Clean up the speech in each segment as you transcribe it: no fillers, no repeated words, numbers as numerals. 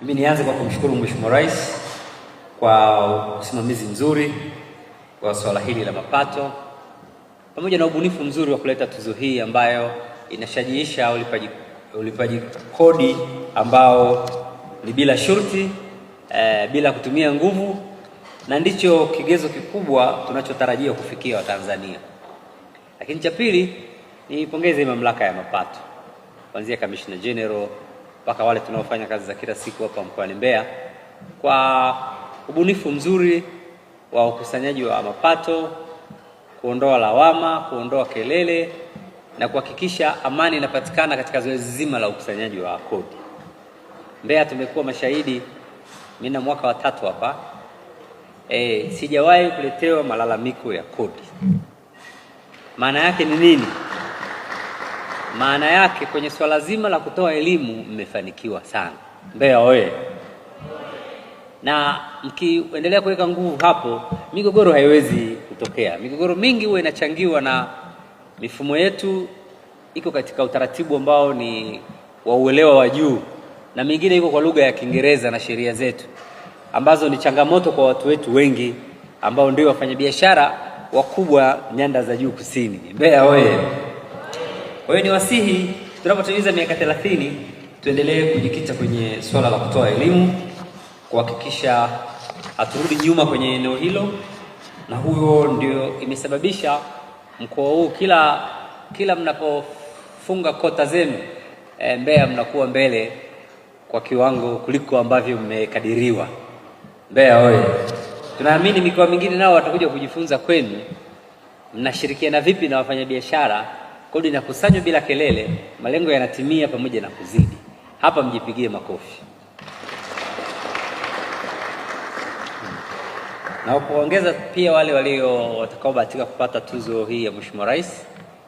Mimi nianze kwa kumshukuru Mheshimiwa Rais kwa usimamizi mzuri wa swala hili la mapato pamoja na ubunifu mzuri wa kuleta tuzo hii ambayo inashajiisha ulipaji kodi ambao ni bila shurti, bila kutumia nguvu, na ndicho kigezo kikubwa tunachotarajia kufikia Watanzania. Lakini cha pili, nipongeze mamlaka ya mapato kuanzia Commissioner General mpaka wale tunaofanya kazi za kila siku hapa mkoani Mbeya kwa ubunifu mzuri wa ukusanyaji wa mapato, kuondoa lawama, kuondoa kelele na kuhakikisha amani inapatikana katika zoezi zima la ukusanyaji wa kodi. Mbeya tumekuwa mashahidi, mimi na mwaka wa 3 hapa, sijawahi kuletewa malalamiko ya kodi. Maana yake ni nini? Maana yake kwenye swala zima la kutoa elimu mmefanikiwa sana. Mbeya oye! Na mkiendelea kuweka nguvu hapo, migogoro haiwezi kutokea. Migogoro mingi huwa inachangiwa na mifumo yetu iko katika utaratibu ambao ni wa uelewa wa juu, na mingine iko kwa lugha ya Kiingereza na sheria zetu ambazo ni changamoto kwa watu wetu wengi ambao ndio wafanyabiashara wakubwa nyanda za juu kusini. Mbeya oye! Kwa hiyo niwasihi tunapotimiza miaka 30 tuendelee kujikita kwenye swala la kutoa elimu, kuhakikisha haturudi nyuma kwenye eneo hilo, na huyo ndio imesababisha mkoa huu kila mnapofunga kota zenu Mbeya mnakuwa mbele kwa kiwango kuliko ambavyo mmekadiriwa. Mbeya oye! Tunaamini mikoa mingine nao watakuja kujifunza kwenu, mnashirikiana vipi na wafanyabiashara, kodi inakusanywa bila kelele, malengo yanatimia pamoja na kuzidi. Hapa mjipigie makofi. Na kuongeza pia wale watakaobahatika kupata tuzo hii ya Mheshimiwa Rais,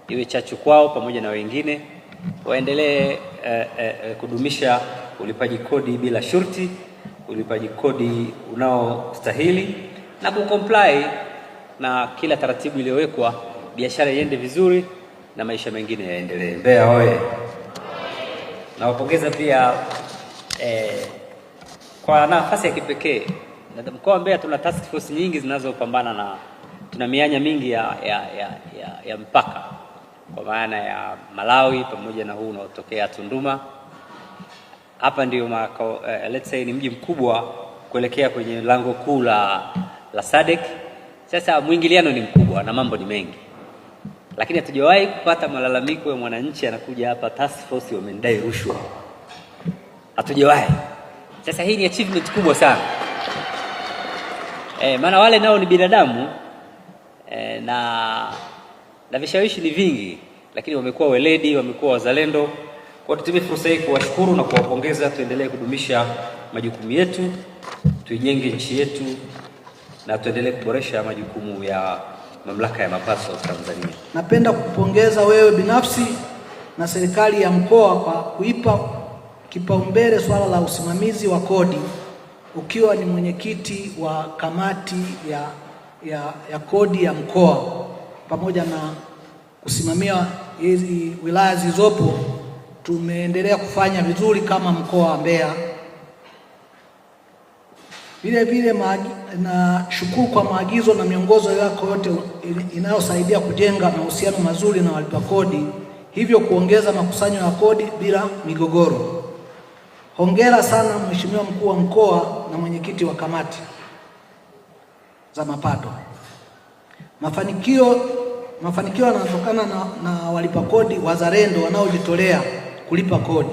iwe chachu kwao pamoja na wengine, waendelee kudumisha ulipaji kodi bila shurti, ulipaji kodi unaostahili na kucomply na kila taratibu iliyowekwa, biashara iende vizuri na maisha mengine yaendelee. Mbeya oye! Nawapongeza pia kwa nafasi ya kipekee. Mkoa wa Mbeya tuna task force nyingi zinazopambana na tuna mianya mingi ya mpaka, kwa maana ya Malawi pamoja na huu unaotokea Tunduma. Hapa ndio let's say ni mji mkubwa kuelekea kwenye lango kuu la SADC. Sasa mwingiliano ni mkubwa na mambo ni mengi, lakini hatujawahi kupata malalamiko ya mwananchi anakuja hapa task force wamendai rushwa. Hatujawahi. Sasa hii ni achievement kubwa sana. Maana wale nao ni binadamu na vishawishi ni vingi, lakini wamekuwa weledi, wamekuwa wazalendo. Kwa tutumie fursa hii kuwashukuru na kuwapongeza. Tuendelee kudumisha majukumu yetu, tuijenge nchi yetu na tuendelee kuboresha majukumu ya mamlaka ya mapato Tanzania. Napenda kupongeza wewe binafsi na serikali ya mkoa kwa kuipa kipaumbele swala la usimamizi wa kodi, ukiwa ni mwenyekiti wa kamati ya kodi ya mkoa pamoja na kusimamia hizi wilaya zilizopo. Tumeendelea kufanya vizuri kama mkoa wa Mbeya. Vile na shukuru kwa maagizo na miongozo yako yote inayosaidia kujenga mahusiano mazuri na walipa kodi, hivyo kuongeza makusanyo ya kodi bila migogoro. Hongera sana Mheshimiwa Mkuu wa Mkoa na mwenyekiti wa kamati za mapato. Mafanikio yanatokana na walipa kodi wazalendo wanaojitolea kulipa kodi.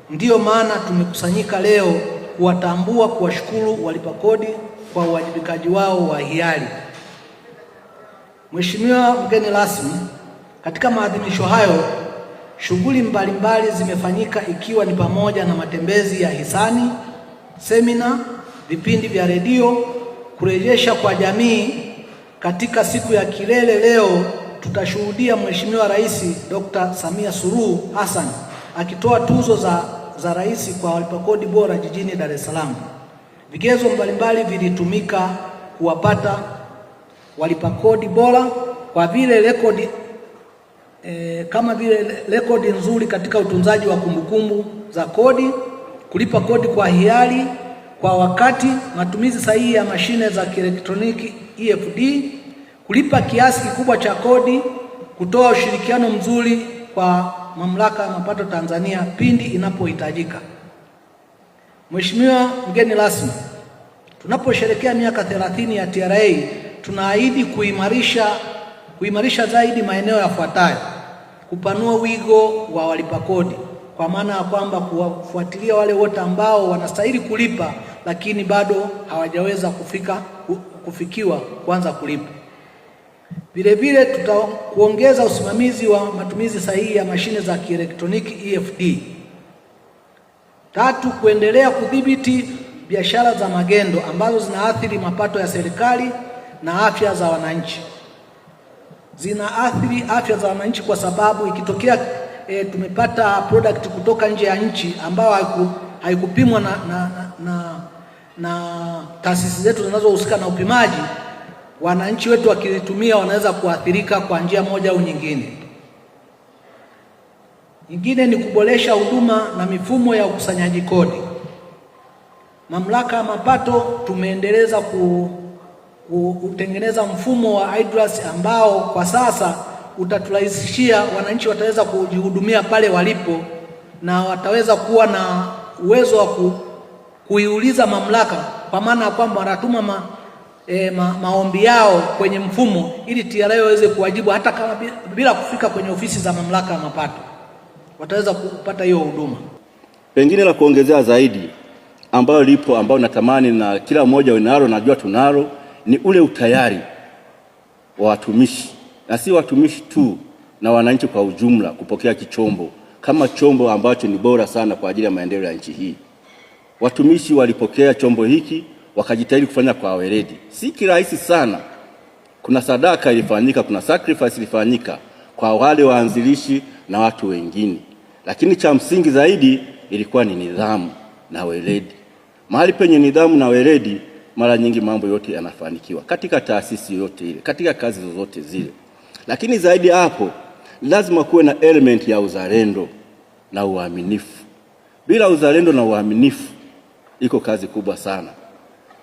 Ndiyo maana tumekusanyika leo kuwatambua, kuwashukuru walipa kodi kwa uwajibikaji wao wa hiari. Mheshimiwa mgeni rasmi, katika maadhimisho hayo shughuli mbalimbali zimefanyika, ikiwa ni pamoja na matembezi ya hisani, semina, vipindi vya redio, kurejesha kwa jamii. Katika siku ya kilele leo tutashuhudia Mheshimiwa Rais Dr. Samia Suluhu Hassan akitoa tuzo za rais kwa walipa kodi bora jijini Dar es Salaam. Vigezo mbalimbali vilitumika kuwapata walipa kodi bora kwa vile rekodi nzuri katika utunzaji wa kumbukumbu za kodi, kulipa kodi kwa hiari kwa wakati, matumizi sahihi ya mashine za kielektroniki EFD, kulipa kiasi kikubwa cha kodi, kutoa ushirikiano mzuri kwa Mamlaka ya Mapato Tanzania pindi inapohitajika. Mheshimiwa mgeni rasmi, tunaposherehekea miaka 30 ya TRA, tunaahidi kuimarisha zaidi maeneo yafuatayo: kupanua wigo wa walipa kodi, kwa maana ya kwamba kuwafuatilia wale wote ambao wanastahili kulipa lakini bado hawajaweza kufikiwa kuanza kulipa. Vile vile kuongeza usimamizi wa matumizi sahihi ya mashine za kielektroniki EFD. 3, kuendelea kudhibiti biashara za magendo ambazo zinaathiri mapato ya serikali na afya za wananchi. Zinaathiri afya za wananchi kwa sababu ikitokea tumepata product kutoka nje ya nchi ambayo haikupimwa na taasisi zetu zinazohusika na upimaji, wananchi wetu wakilitumia wanaweza kuathirika kwa njia moja au nyingine. Nyingine ni kuboresha huduma na mifumo ya ukusanyaji kodi. Mamlaka ya Mapato tumeendeleza kutengeneza mfumo wa IDRAS ambao kwa sasa utaturahisishia wananchi, wataweza kujihudumia pale walipo na wataweza kuwa na uwezo wa kuiuliza mamlaka, kwa maana ya kwamba wanatuma maombi yao kwenye mfumo ili TRA waweze kuwajibu hata kama bila kufika kwenye ofisi za Mamlaka ya Mapato, wataweza kupata hiyo huduma. Pengine la kuongezea zaidi ambao natamani na kila mmoja wenalo, najua tunalo, ni ule utayari wa watumishi, na si watumishi tu, na wananchi kwa ujumla, kupokea kichombo kama chombo ambacho ni bora sana kwa ajili ya maendeleo ya nchi hii. Watumishi walipokea chombo hiki wakajitahidi kufanya kwa weledi. Si kirahisi sana. Kuna sadaka ilifanyika, kuna sacrifice ilifanyika kwa wale waanzilishi na watu wengine. Lakini cha msingi zaidi ilikuwa ni nidhamu na weledi. Mahali penye nidhamu na weledi, mara nyingi mambo yote yanafanikiwa katika taasisi yoyote ile, katika kazi zozote zile. Lakini zaidi hapo, lazima kuwe na element ya uzalendo na uaminifu. Bila uzalendo na uaminifu, iko kazi kubwa sana.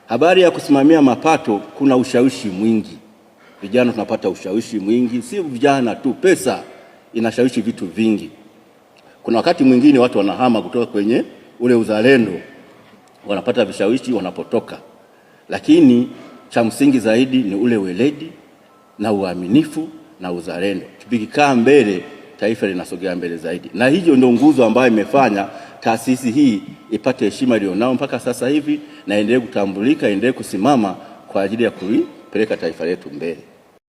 Habari ya kusimamia mapato, kuna ushawishi mwingi. Vijana tunapata ushawishi mwingi, si vijana tu, pesa inashawishi vitu vingi. Kuna wakati mwingine watu wanahama kutoka kwenye ule uzalendo, wanapata vishawishi wanapotoka. Lakini cha msingi zaidi ni ule weledi na uaminifu na uzalendo. Tukikaa mbele, taifa linasogea mbele zaidi. Na hiyo ndio nguzo ambayo imefanya taasisi hii ipate heshima iliyonao mpaka sasa hivi, na endelee kutambulika, endelee kusimama kwa ajili ya kulipeleka taifa letu mbele.